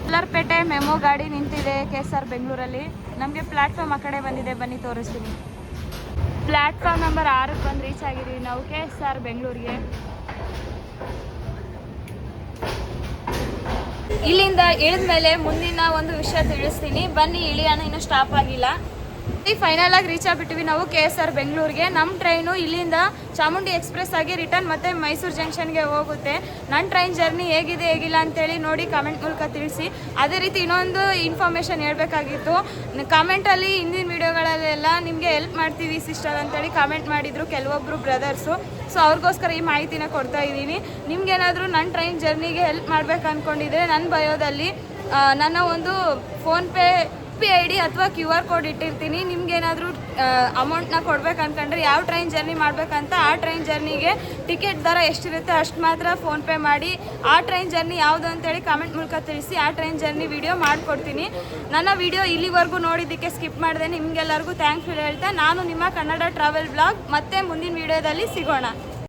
ಕಲ್ಲರ್ಪೇಟೆ ಮೆಮೊ ಗಾಡಿ ನಿಂತಿದೆ KSR ಬೆಂಗಳೂರಲ್ಲಿ. ನಮಗೆ ಪ್ಲ್ಯಾಟ್ಫಾರ್ಮ್ ಆ ಕಡೆ ಬಂದಿದೆ, ಬನ್ನಿ ತೋರಿಸ್ತೀನಿ. ಪ್ಲ್ಯಾಟ್ಫಾರ್ಮ್ ನಂಬರ್ 6ಕ್ಕೆ ಬಂದು ರೀಚ್ ಆಗಿದ್ದೀವಿ ನಾವು KSR ಬೆಂಗಳೂರಿಗೆ. ಇಲ್ಲಿಂದ ಇಳಿದ ಮೇಲೆ ಮುಂದಿನ ಒಂದು ವಿಷಯ ತಿಳಿಸ್ತೀನಿ, ಬನ್ನಿ ಇಳಿಯೋಣ. ಇನ್ನೂ ಸ್ಟಾಪ್ ಆಗಿಲ್ಲ. ಫೈನಲ್ ಆಗಿ ರೀಚ್ ಆಗಿಬಿಟ್ಟಿವಿ ನಾವು KSR ಬೆಂಗಳೂರಿಗೆ. ನಮ್ಮ ಟ್ರೈನು ಇಲ್ಲಿಂದ ಚಾಮುಂಡಿ ಎಕ್ಸ್ಪ್ರೆಸ್ ಆಗಿ ರಿಟರ್ನ್ ಮತ್ತೆ ಮೈಸೂರು ಜಂಕ್ಷನ್ಗೆ ಹೋಗುತ್ತೆ. ನನ್ನ ಟ್ರೈನ್ ಜರ್ನಿ ಹೇಗಿದೆ ಹೇಗಿಲ್ಲ ಅಂತೇಳಿ ನೋಡಿ ಕಾಮೆಂಟ್ ಮೂಲಕ ತಿಳಿಸಿ. ಅದೇ ರೀತಿ ಇನ್ನೊಂದು ಇನ್ಫಾರ್ಮೇಷನ್ ಹೇಳಬೇಕಾಗಿತ್ತು. ಕಾಮೆಂಟಲ್ಲಿ ಹಿಂದಿನ ವೀಡಿಯೋಗಳಲ್ಲೆಲ್ಲ ನಿಮಗೆ ಹೆಲ್ಪ್ ಮಾಡ್ತೀವಿ ಸಿಸ್ಟರ್ ಅಂತೇಳಿ ಕಾಮೆಂಟ್ ಮಾಡಿದರು ಕೆಲವೊಬ್ಬರು ಬ್ರದರ್ಸು. ಸೊ ಅವ್ರಿಗೋಸ್ಕರ ಈ ಮಾಹಿತಿನ ಕೊಡ್ತಾ ಇದ್ದೀನಿ. ನಿಮ್ಗೇನಾದರೂ ನನ್ನ ಟ್ರೈನ್ ಜರ್ನಿಗೆ ಹೆಲ್ಪ್ ಮಾಡಬೇಕು ಅಂದ್ಕೊಂಡಿದ್ರೆ ನನ್ನ ಬಯೋದಲ್ಲಿ ನನ್ನ ಒಂದು ಫೋನ್ಪೇ UPI ID ಅಥವಾ QR ಕೋಡ್ ಇಟ್ಟಿರ್ತೀನಿ. ನಿಮ್ಗೇನಾದರೂ ಅಮೌಂಟ್ನ ಕೊಡ್ಬೇಕು ಅಂದ್ಕೊಂಡ್ರೆ ಯಾವ ಟ್ರೈನ್ ಜರ್ನಿ ಮಾಡಬೇಕಂತ ಆ ಟ್ರೈನ್ ಜರ್ನಿಗೆ ಟಿಕೆಟ್ ದರ ಎಷ್ಟಿರುತ್ತೆ ಅಷ್ಟು ಮಾತ್ರ ಫೋನ್ಪೇ ಮಾಡಿ ಆ ಟ್ರೈನ್ ಜರ್ನಿ ಯಾವುದು ಅಂತೇಳಿ ಕಾಮೆಂಟ್ ಮೂಲಕ ತಿಳಿಸಿ. ಆ ಟ್ರೈನ್ ಜರ್ನಿ ವಿಡಿಯೋ ಮಾಡಿಕೊಡ್ತೀನಿ. ನನ್ನ ವಿಡಿಯೋ ಇಲ್ಲಿವರೆಗೂ ನೋಡಿದ್ದಕ್ಕೆ ಸ್ಕಿಪ್ ಮಾಡಿದೆ ನಿಮಗೆಲ್ಲರಿಗೂ ಥ್ಯಾಂಕ್ಸ್ ಹೇಳ್ತಾ ನಾನು ನಿಮ್ಮ ಕನ್ನಡ ಟ್ರಾವೆಲ್ ಬ್ಲಾಗ್ ಮತ್ತೆ ಮುಂದಿನ ವಿಡಿಯೋದಲ್ಲಿ ಸಿಗೋಣ.